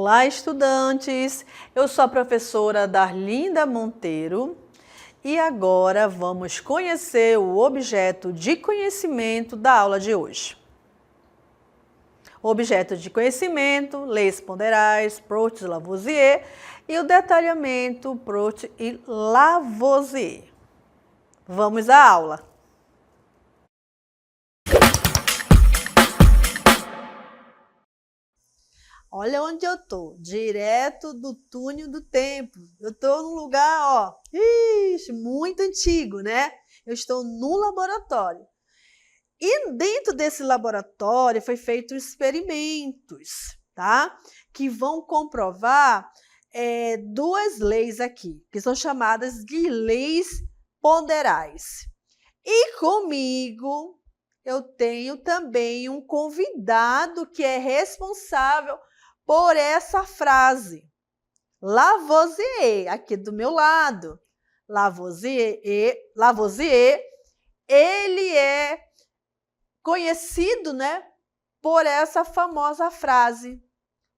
Olá, estudantes! Eu sou a professora Darlinda Monteiro e agora vamos conhecer o objeto de conhecimento da aula de hoje. O objeto de conhecimento, leis ponderais, Proust e Lavoisier, e o detalhamento, Proust e Lavoisier. Vamos à aula! Olha onde eu tô, direto do túnel do tempo. Eu tô num lugar, ó, muito antigo, né? Eu estou no laboratório. E dentro desse laboratório foi feito experimentos, tá? Que vão comprovar duas leis aqui, que são chamadas de leis ponderais. E comigo eu tenho também um convidado que é responsável por essa frase. Lavoisier, aqui do meu lado. Lavoisier, ele é conhecido, né, por essa famosa frase,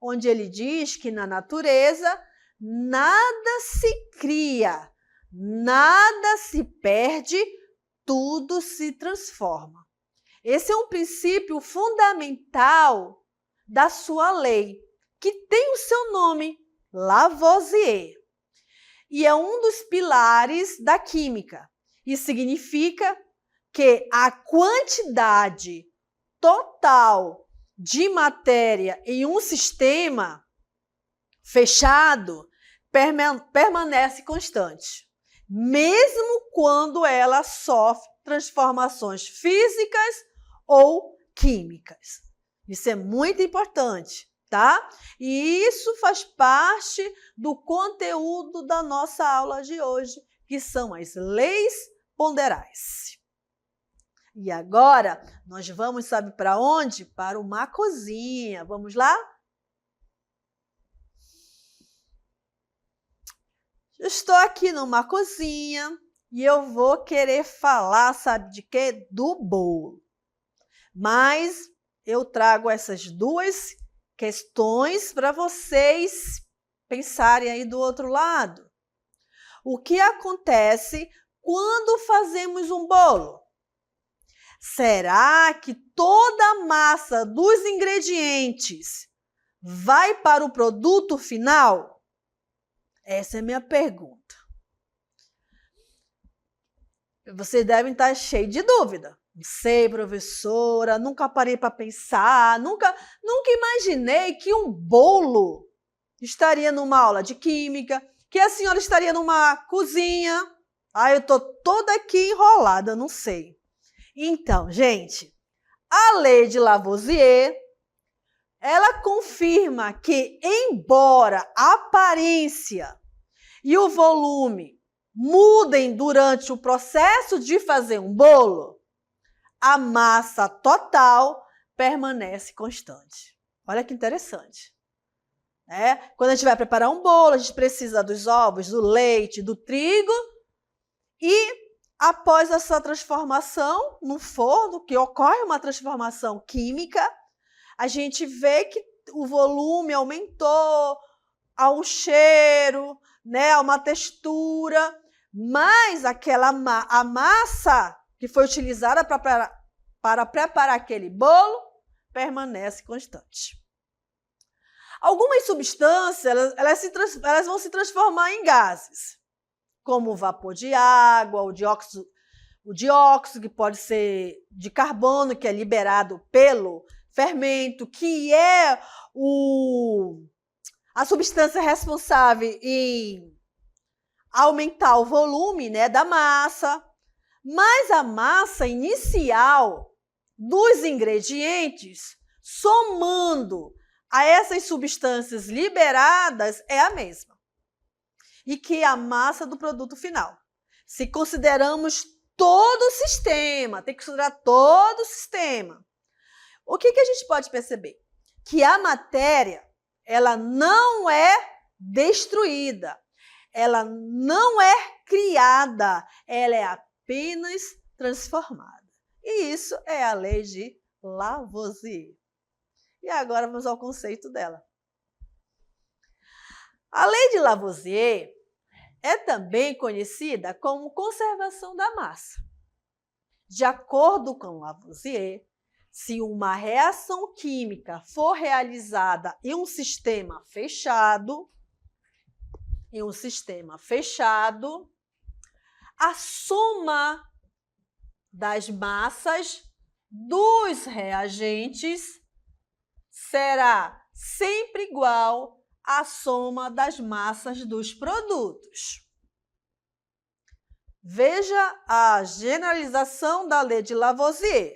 onde ele diz que na natureza nada se cria, nada se perde, tudo se transforma. Esse é um princípio fundamental da sua lei, que tem o seu nome, Lavoisier. E é um dos pilares da química. Isso significa que a quantidade total de matéria em um sistema fechado permanece constante, mesmo quando ela sofre transformações físicas ou químicas. Isso é muito importante, tá? E isso faz parte do conteúdo da nossa aula de hoje, que são as leis ponderais. E agora, nós vamos, sabe para onde? Para uma cozinha. Vamos lá? Eu estou aqui numa cozinha e eu vou querer falar, sabe de quê? Do bolo. Mas eu trago essas duas questões para vocês pensarem aí do outro lado. O que acontece quando fazemos um bolo? Será que toda a massa dos ingredientes vai para o produto final? Essa é a minha pergunta. Vocês devem estar cheios de dúvida. Não sei, professora, nunca parei para pensar, nunca imaginei que um bolo estaria numa aula de química, que a senhora estaria numa cozinha. Eu estou toda aqui enrolada, não sei. Então, gente, a lei de Lavoisier, ela confirma que, embora a aparência e o volume mudem durante o processo de fazer um bolo, a massa total permanece constante. Olha que interessante. Quando a gente vai preparar um bolo, a gente precisa dos ovos, do leite, do trigo e após essa transformação no forno, que ocorre uma transformação química, a gente vê que o volume aumentou, há um cheiro, né, há uma textura, mas a massa que foi utilizada para preparar aquele bolo permanece constante. Algumas substâncias elas vão se transformar em gases, como o vapor de água, o dióxido, que pode ser de carbono, que é liberado pelo fermento, que é a substância responsável em aumentar o volume, né, da massa. Mas a massa inicial dos ingredientes, somando a essas substâncias liberadas, é a mesma. E que é a massa do produto final. Se consideramos todo o sistema, tem que considerar todo o sistema. O que a gente pode perceber? Que a matéria, ela não é destruída, ela não é criada, ela é apenas transformada. E isso é a lei de Lavoisier. E agora vamos ao conceito dela. A lei de Lavoisier é também conhecida como conservação da massa. De acordo com Lavoisier, se uma reação química for realizada em um sistema fechado, a soma das massas dos reagentes será sempre igual à soma das massas dos produtos. Veja a generalização da lei de Lavoisier.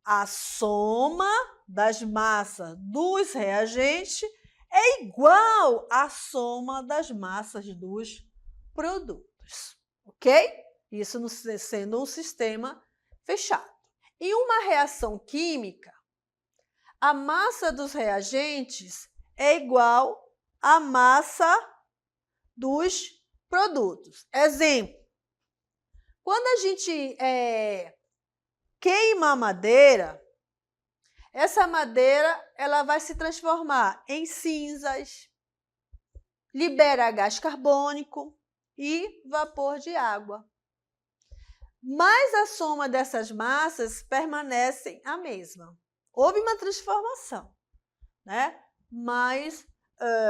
A soma das massas dos reagentes é igual à soma das massas dos produtos, ok? Isso sendo um sistema fechado. Em uma reação química, a massa dos reagentes é igual à massa dos produtos. Exemplo, quando a gente queima a madeira, essa madeira ela vai se transformar em cinzas, libera gás carbônico e vapor de água. Mas a soma dessas massas permanece a mesma. Houve uma transformação, né? Mas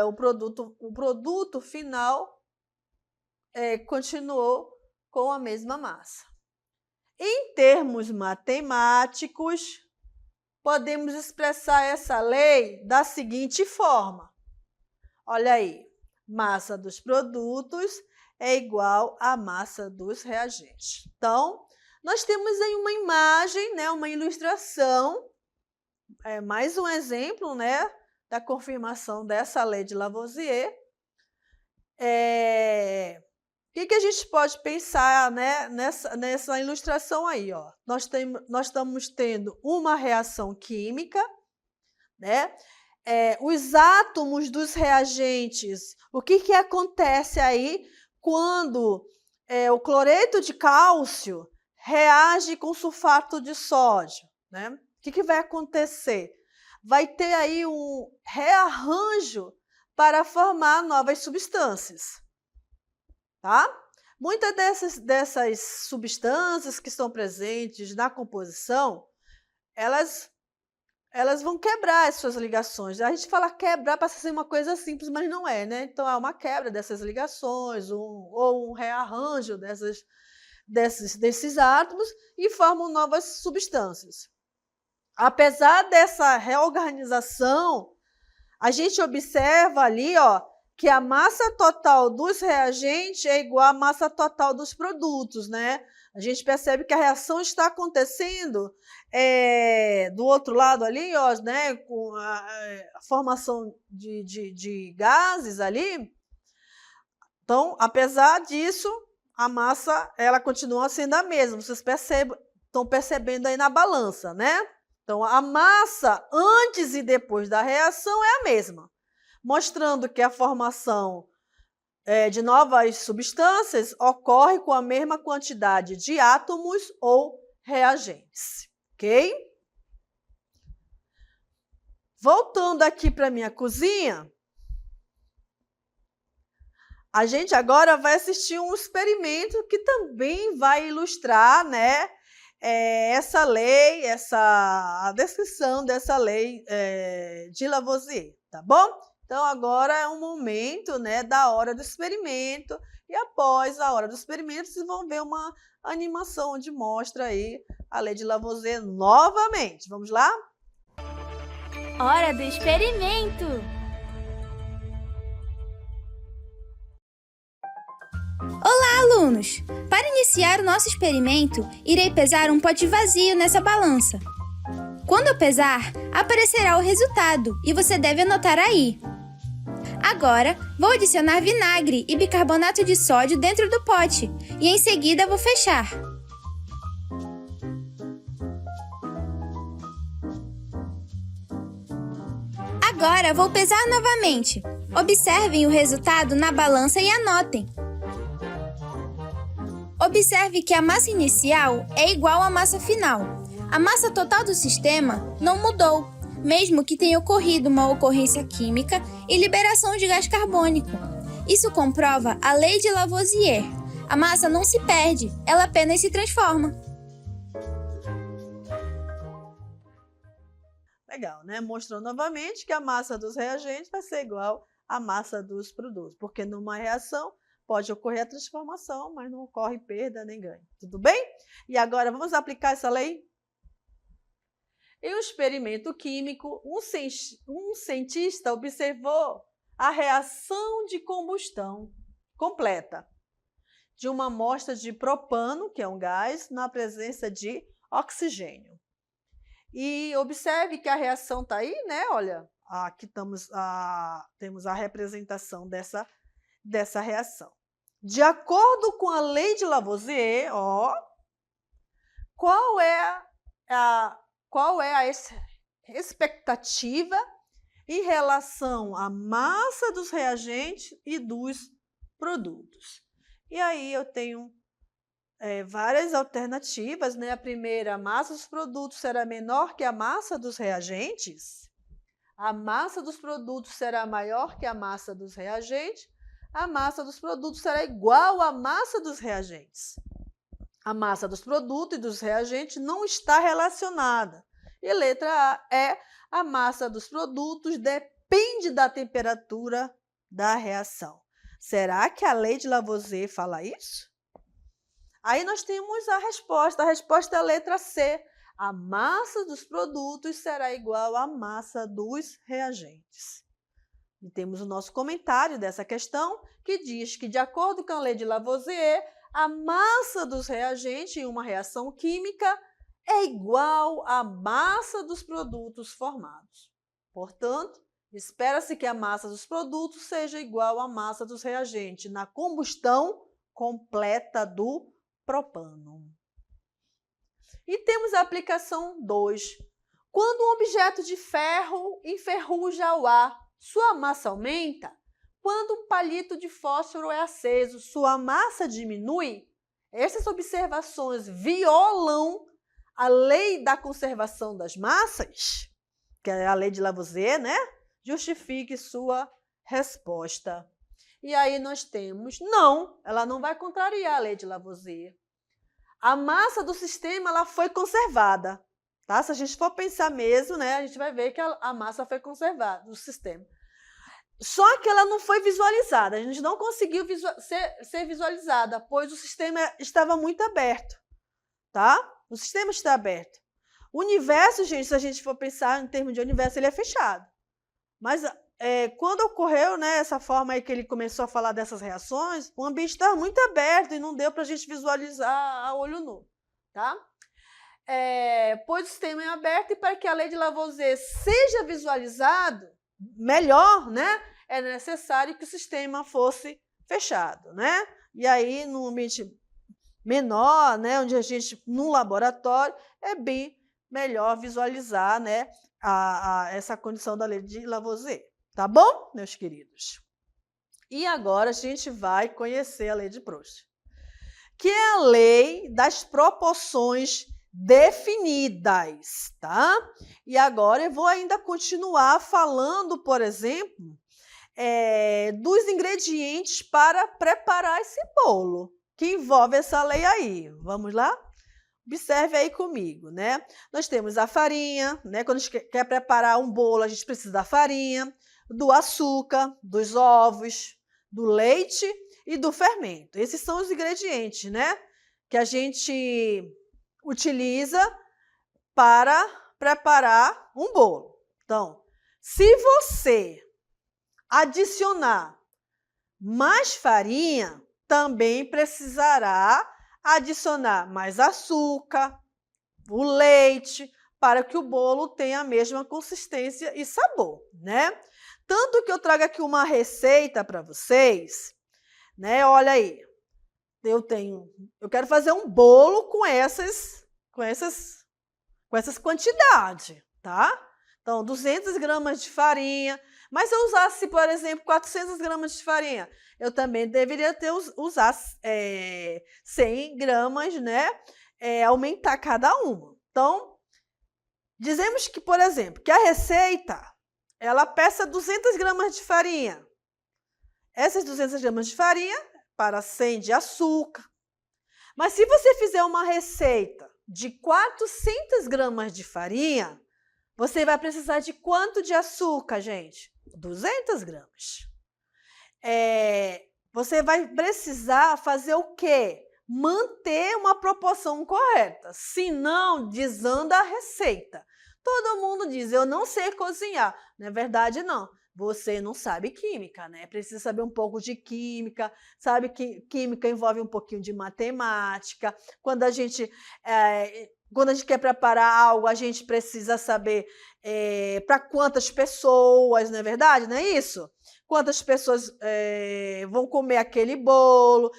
o produto final continuou com a mesma massa. Em termos matemáticos, podemos expressar essa lei da seguinte forma. Olha aí, massa dos produtos é igual à massa dos reagentes. Então, nós temos aí uma imagem, né, uma ilustração, mais um exemplo, né, da confirmação dessa lei de Lavoisier. O que a gente pode pensar, né, nessa ilustração aí? Ó? Nós estamos tendo uma reação química, né? Os átomos dos reagentes, o que acontece aí quando o cloreto de cálcio reage com sulfato de sódio, né? O que vai acontecer? Vai ter aí um rearranjo para formar novas substâncias. Tá? Muitas dessas substâncias que estão presentes na composição, elas vão quebrar as suas ligações. A gente fala quebrar para ser uma coisa simples, mas não é, né? Então, é uma quebra dessas ligações ou um rearranjo desses átomos e formam novas substâncias. Apesar dessa reorganização, a gente observa ali, ó, que a massa total dos reagentes é igual à massa total dos produtos, né? A gente percebe que a reação está acontecendo do outro lado ali, ó, né? Com a formação de gases ali. Então, apesar disso, a massa ela continua sendo a mesma. Vocês estão percebendo aí na balança, né? Então, a massa antes e depois da reação é a mesma, mostrando que a formação de novas substâncias ocorre com a mesma quantidade de átomos ou reagentes, ok? Voltando aqui para a minha cozinha, a gente agora vai assistir um experimento que também vai ilustrar, né, essa lei, a descrição dessa lei de Lavoisier, tá bom? Então, agora é um momento, né, da hora do experimento e após a hora do experimento, vocês vão ver uma animação onde mostra aí a lei de Lavoisier novamente. Vamos lá? Hora do experimento! Olá, alunos! Para iniciar o nosso experimento, irei pesar um pote vazio nessa balança. Quando eu pesar, aparecerá o resultado e você deve anotar aí. Agora, vou adicionar vinagre e bicarbonato de sódio dentro do pote e em seguida vou fechar. Agora vou pesar novamente. Observem o resultado na balança e anotem. Observe que a massa inicial é igual à massa final. A massa total do sistema não mudou, mesmo que tenha ocorrido uma ocorrência química e liberação de gás carbônico. Isso comprova a lei de Lavoisier. A massa não se perde, ela apenas se transforma. Legal, né? Mostrou novamente que a massa dos reagentes vai ser igual à massa dos produtos, porque numa reação pode ocorrer a transformação, mas não ocorre perda nem ganho. Tudo bem? E agora vamos aplicar essa lei? Em um experimento químico, um cientista observou a reação de combustão completa de uma amostra de propano, que é um gás, na presença de oxigênio. E observe que a reação está aí, né? Olha, aqui temos a representação dessa reação. De acordo com a lei de Lavoisier, qual é a expectativa em relação à massa dos reagentes e dos produtos? E aí eu tenho várias alternativas, né? A primeira, a massa dos produtos será menor que a massa dos reagentes. A massa dos produtos será maior que a massa dos reagentes. A massa dos produtos será igual à massa dos reagentes. A massa dos produtos e dos reagentes não está relacionada. E letra A é a massa dos produtos depende da temperatura da reação. Será que a lei de Lavoisier fala isso? Aí nós temos a resposta é a letra C. A massa dos produtos será igual à massa dos reagentes. E temos o nosso comentário dessa questão, que diz que, de acordo com a lei de Lavoisier, a massa dos reagentes em uma reação química é igual à massa dos produtos formados. Portanto, espera-se que a massa dos produtos seja igual à massa dos reagentes na combustão completa do propano. E temos a aplicação 2. Quando um objeto de ferro enferruja ao ar, sua massa aumenta? Quando um palito de fósforo é aceso, sua massa diminui? Essas observações violam a lei da conservação das massas, que é a lei de Lavoisier, né? Justifique sua resposta. E aí nós temos, não, ela não vai contrariar a lei de Lavoisier. A massa do sistema ela foi conservada. Tá? Se a gente for pensar mesmo, né, a gente vai ver que a massa foi conservada do sistema. Só que ela não foi visualizada, a gente não conseguiu ser visualizada, pois o sistema estava muito aberto. Tá? O sistema está aberto. O universo, gente, se a gente for pensar em termos de universo, ele é fechado. Mas quando ocorreu, né, essa forma aí que ele começou a falar dessas reações, o ambiente estava muito aberto e não deu para a gente visualizar a olho nu. Tá? Pois o sistema é aberto e para que a lei de Lavoisier seja visualizado melhor, né, é necessário que o sistema fosse fechado. Né? E aí, num ambiente menor, né, onde a gente, no laboratório, é bem melhor visualizar, né, essa condição da lei de Lavoisier. Tá bom, meus queridos? E agora a gente vai conhecer a lei de Proust, que é a lei das proporções definidas, tá? E agora eu vou ainda continuar falando, por exemplo, dos ingredientes para preparar esse bolo, que envolve essa lei aí. Vamos lá? Observe aí comigo, né? Nós temos a farinha, né? Quando a gente quer preparar um bolo, a gente precisa da farinha, do açúcar, dos ovos, do leite e do fermento. Esses são os ingredientes, né, que a gente utiliza para preparar um bolo. Então, se você adicionar mais farinha, também precisará adicionar mais açúcar, o leite, para que o bolo tenha a mesma consistência e sabor, né? Tanto que eu trago aqui uma receita para vocês, né? Olha aí, eu quero fazer um bolo com essas quantidades, tá? Então, 200 gramas de farinha, mas se eu usasse, por exemplo, 400 gramas de farinha, eu também deveria usar 100 gramas, né? Aumentar cada uma. Então, Dizemos que, por exemplo, que a receita, ela peça 200 gramas de farinha. Essas 200 gramas de farinha para 100 de açúcar. Mas se você fizer uma receita de 400 gramas de farinha, você vai precisar de quanto de açúcar, gente? 200 gramas. Você vai precisar fazer o quê? Manter uma proporção correta, senão desanda a receita. Todo mundo diz, eu não sei cozinhar. Não é verdade, não. Você não sabe química, né? Precisa saber um pouco de química, sabe que química envolve um pouquinho de matemática. Quando a gente quer preparar algo, a gente precisa saber para quantas pessoas, não é verdade? Não é isso? Quantas pessoas vão comer aquele bolo,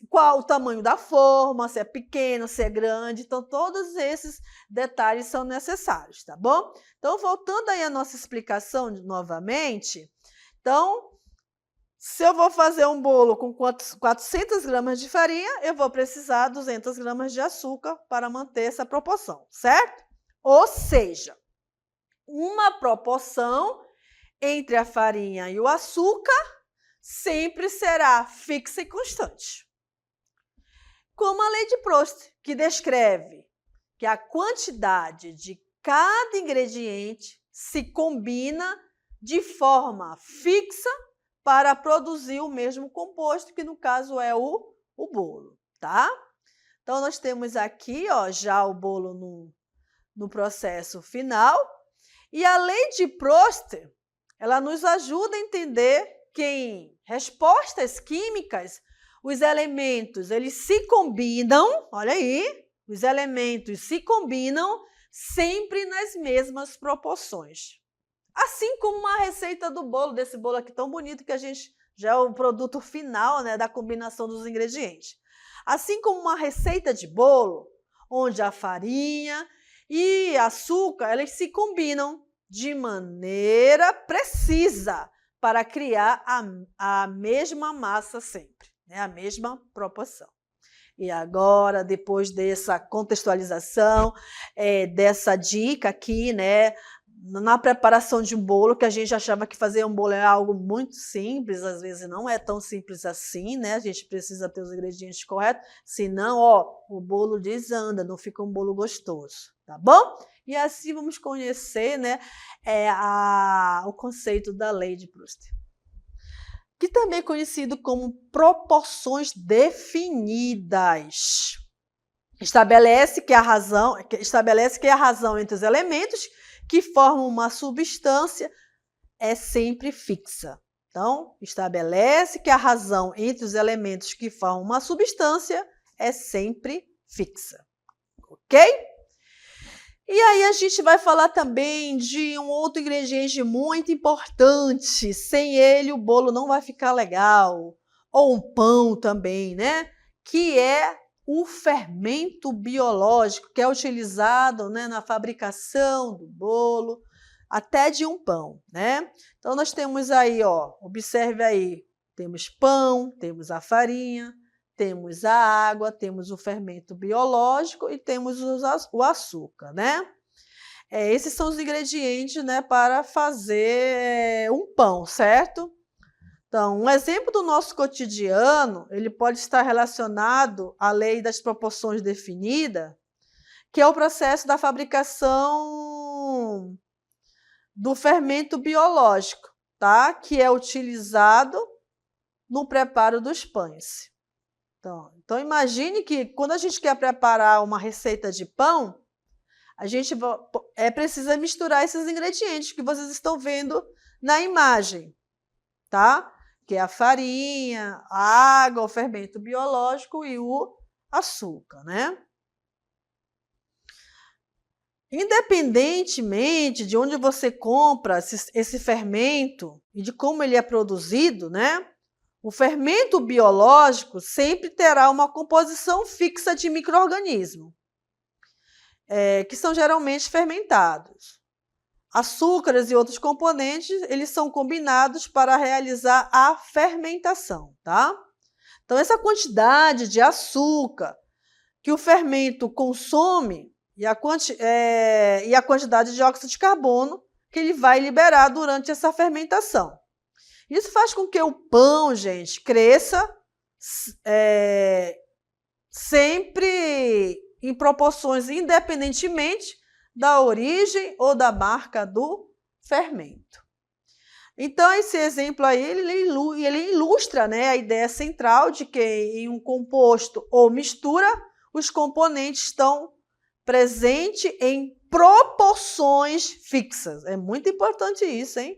qual o tamanho da forma, se é pequeno, se é grande. Então, todos esses detalhes são necessários, tá bom? Então, voltando aí à nossa explicação novamente, então, se eu vou fazer um bolo com 400 gramas de farinha, eu vou precisar de 200 gramas de açúcar para manter essa proporção, certo? Ou seja, uma proporção entre a farinha e o açúcar sempre será fixa e constante. Como a lei de Proust, que descreve que a quantidade de cada ingrediente se combina de forma fixa para produzir o mesmo composto, que no caso é o bolo, tá? Então, nós temos aqui já o bolo no processo final. E a lei de Proust, ela nos ajuda a entender que em respostas químicas, os elementos, eles se combinam, olha aí, os elementos se combinam sempre nas mesmas proporções. Assim como uma receita do bolo, desse bolo aqui tão bonito que a gente já é o produto final, né, da combinação dos ingredientes. Assim como uma receita de bolo, onde a farinha e açúcar, elas se combinam de maneira precisa para criar a mesma massa sempre, né? A mesma proporção. E agora, depois dessa contextualização, dessa dica aqui, né, na preparação de um bolo, que a gente achava que fazer um bolo é algo muito simples, às vezes não é tão simples assim, né? A gente precisa ter os ingredientes corretos, senão, o bolo desanda, não fica um bolo gostoso, tá bom? E assim vamos conhecer, né, o conceito da lei de Proust, que também é conhecido como proporções definidas. Estabelece que a razão entre os elementos que formam uma substância é sempre fixa. Então, estabelece que a razão entre os elementos que formam uma substância é sempre fixa. Ok? E aí a gente vai falar também de um outro ingrediente muito importante. Sem ele o bolo não vai ficar legal. Ou um pão também, né? Que é o fermento biológico, que é utilizado, né, na fabricação do bolo, até de um pão, né? Então nós temos aí, observe aí, temos pão, temos a farinha, temos a água, temos o fermento biológico e temos o açúcar, né? Esses são os ingredientes, né, para fazer um pão, certo? Então, um exemplo do nosso cotidiano, ele pode estar relacionado à lei das proporções definida, que é o processo da fabricação do fermento biológico, tá? Que é utilizado no preparo dos pães. Então, imagine que quando a gente quer preparar uma receita de pão, a gente precisa misturar esses ingredientes que vocês estão vendo na imagem, tá? Que é a farinha, a água, o fermento biológico e o açúcar, né? Independentemente de onde você compra esse fermento e de como ele é produzido, né? O fermento biológico sempre terá uma composição fixa de micro-organismos, que são geralmente fermentados. Açúcares e outros componentes, eles são combinados para realizar a fermentação, tá? Então, essa quantidade de açúcar que o fermento consome e a quantidade de óxido de carbono que ele vai liberar durante essa fermentação. Isso faz com que o pão, gente, cresça sempre em proporções independentemente da origem ou da marca do fermento. Então, esse exemplo aí, ele ilustra, né, a ideia central de que em um composto ou mistura, os componentes estão presentes em proporções fixas. É muito importante isso, hein?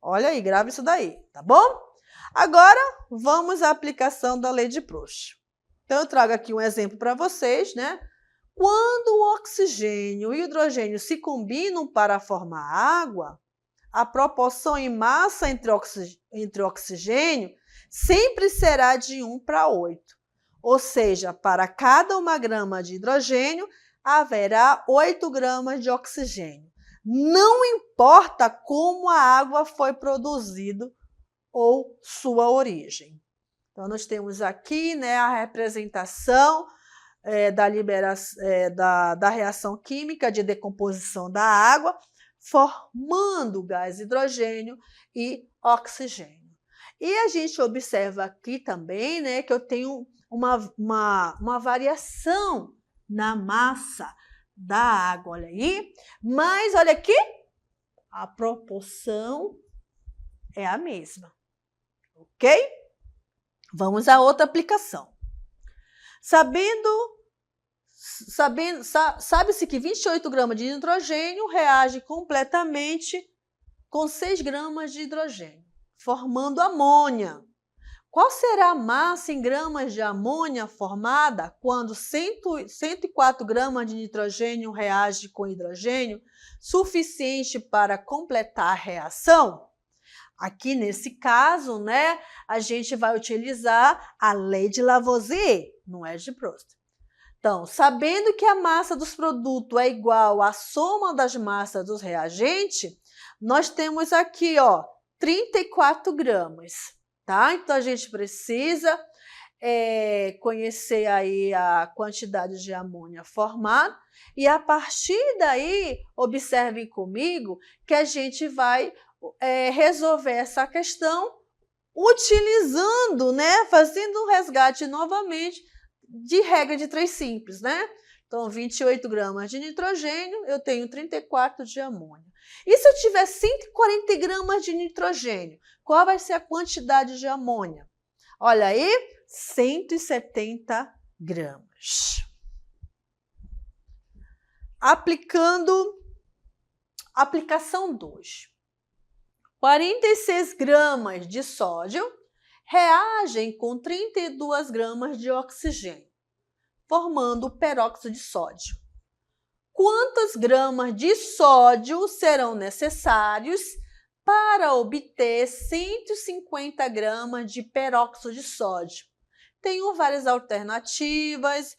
Olha aí, grave isso daí, tá bom? Agora, vamos à aplicação da lei de Proust. Então, eu trago aqui um exemplo para vocês, né? Quando o oxigênio e o hidrogênio se combinam para formar água, a proporção em massa entre oxigênio sempre será de 1:8. Ou seja, para cada 1 grama de hidrogênio, haverá 8 gramas de oxigênio. Não importa como a água foi produzida ou sua origem. Então, nós temos aqui, né, a representação da reação química de decomposição da água, formando gás hidrogênio e oxigênio. E a gente observa aqui também, né, que eu tenho uma variação na massa da água, olha aí. Mas olha aqui, a proporção é a mesma, ok? Vamos a outra aplicação. Sabe-se que 28 gramas de nitrogênio reage completamente com 6 gramas de hidrogênio, formando amônia. Qual será a massa em gramas de amônia formada quando 104 gramas de nitrogênio reage com hidrogênio, suficiente para completar a reação? Aqui, nesse caso, né, a gente vai utilizar a lei de Lavoisier, não é de Proust. Então, sabendo que a massa dos produtos é igual à soma das massas dos reagentes, nós temos aqui, ó, 34 gramas, tá? Então, a gente precisa conhecer aí a quantidade de amônia formada e, a partir daí, observem comigo que a gente vai resolver essa questão utilizando, né, fazendo um resgate novamente de regra de 3 simples, né? Então, 28 gramas de nitrogênio, eu tenho 34 de amônia. E se eu tiver 140 gramas de nitrogênio, qual vai ser a quantidade de amônia? Olha aí, 170 gramas. Aplicação 2. 46 gramas de sódio reagem com 32 gramas de oxigênio, formando o peróxido de sódio. Quantas gramas de sódio serão necessários para obter 150 gramas de peróxido de sódio? Tenho várias alternativas.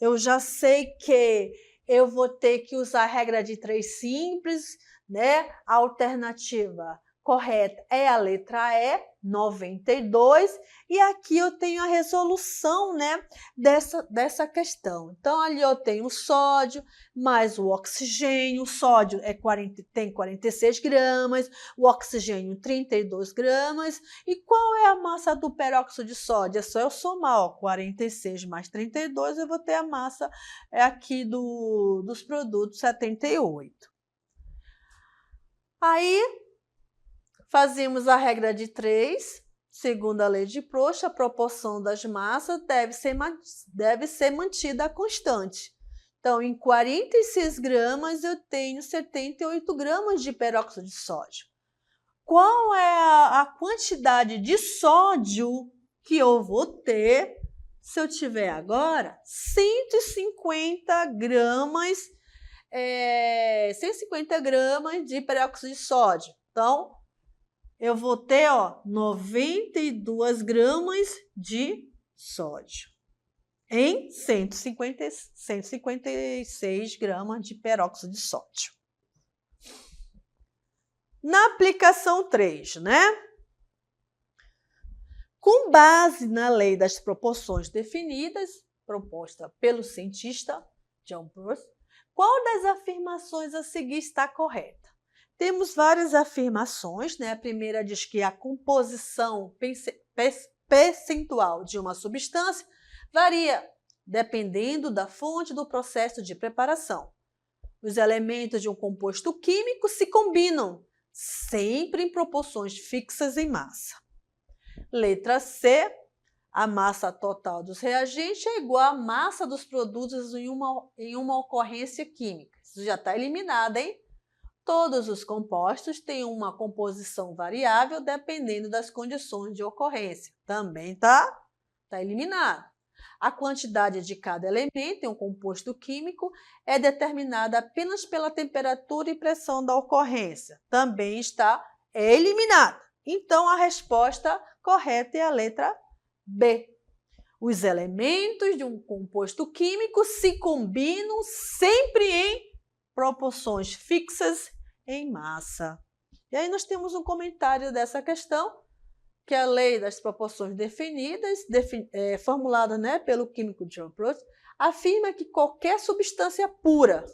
Eu já sei que eu vou ter que usar a regra de 3 simples, né? A alternativa correta é a letra E, 92, e aqui eu tenho a resolução, né, dessa questão. Então, ali eu tenho o sódio mais o oxigênio. O sódio tem 46 gramas, o oxigênio 32 gramas. E qual é a massa do peróxido de sódio? É só eu somar, ó, 46 mais 32, eu vou ter a massa aqui dos produtos 78. Aí, fazemos a regra de 3, segundo a lei de Proust, a proporção das massas deve ser mantida constante. Então, em 46 gramas, eu tenho 78 gramas de peróxido de sódio. Qual é a quantidade de sódio que eu vou ter se eu tiver agora 150 gramas de peróxido de sódio? Então, eu vou ter, ó, 92 gramas de sódio em 156 gramas de peróxido de sódio. Na aplicação 3, né? Com base na lei das proporções definidas, proposta pelo cientista John Proust, Qual das afirmações a seguir está correta? Temos várias afirmações, né? A primeira diz que a composição percentual de uma substância varia dependendo da fonte do processo de preparação. Os elementos de um composto químico se combinam, sempre em proporções fixas em massa. Letra C. A massa total dos reagentes é igual à massa dos produtos em uma ocorrência química. Isso já está eliminado, hein? Todos os compostos têm uma composição variável dependendo das condições de ocorrência. Também está eliminado. A quantidade de cada elemento em um composto químico é determinada apenas pela temperatura e pressão da ocorrência. Também está eliminada. Então, a resposta correta é a letra B. Os elementos de um composto químico se combinam sempre em proporções fixas em massa. E aí nós temos um comentário dessa questão, que a lei das proporções definidas, formulada, né, pelo químico John Proust, afirma que qualquer substância pura,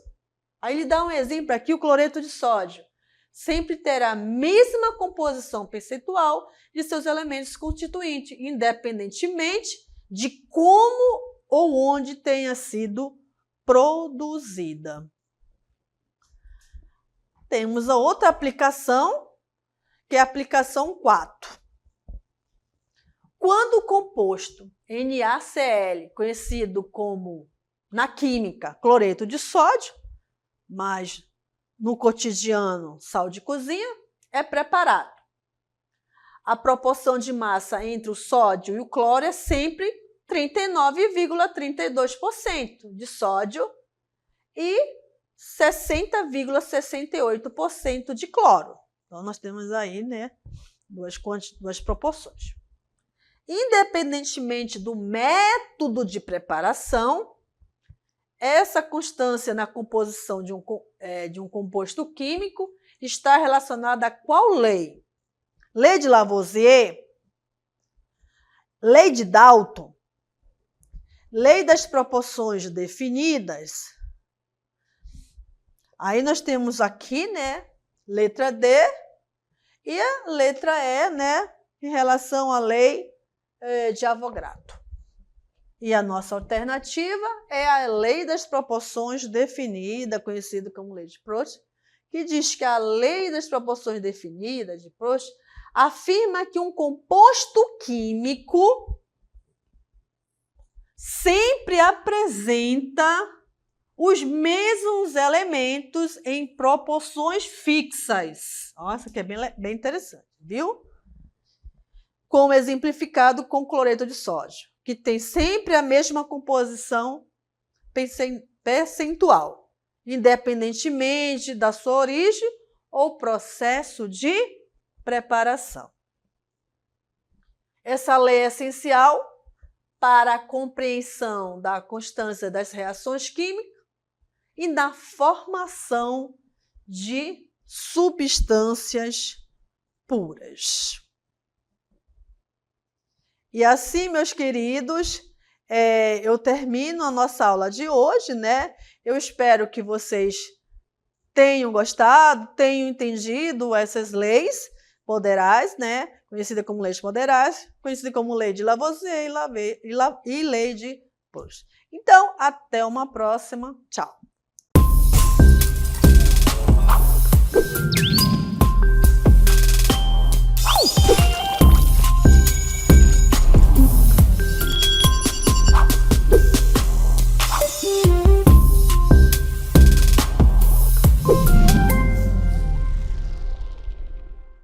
aí ele dá um exemplo aqui, o cloreto de sódio, sempre terá a mesma composição percentual de seus elementos constituintes, independentemente de como ou onde tenha sido produzida. Temos a outra aplicação, que é a aplicação 4. Quando o composto NaCl, conhecido como, na química, cloreto de sódio, mas no cotidiano, sal de cozinha, é preparado. A proporção de massa entre o sódio e o cloro é sempre 39,32% de sódio e 60,68% de cloro. Então, nós temos aí, né, duas proporções. Independentemente do método de preparação, essa constância na composição de um composto químico está relacionada a qual lei? Lei de Lavoisier? Lei de Dalton? Lei das proporções definidas? Aí nós temos aqui, né, letra D e a letra E, né, em relação à lei de Avogadro. E a nossa alternativa é a lei das proporções definida, conhecida como lei de Proust, que diz que a lei das proporções definidas de Proust afirma que um composto químico sempre apresenta os mesmos elementos em proporções fixas. Nossa, que é bem interessante, viu? Como exemplificado com cloreto de sódio, que tem sempre a mesma composição percentual, independentemente da sua origem ou processo de preparação. Essa lei é essencial para a compreensão da constância das reações químicas e na formação de substâncias puras. E assim, meus queridos, eu termino a nossa aula de hoje, né? Eu espero que vocês tenham gostado, tenham entendido essas leis poderais, né? Conhecida como leis poderais, conhecida como lei de Lavoisier e lei de Proust. Então, até uma próxima. Tchau.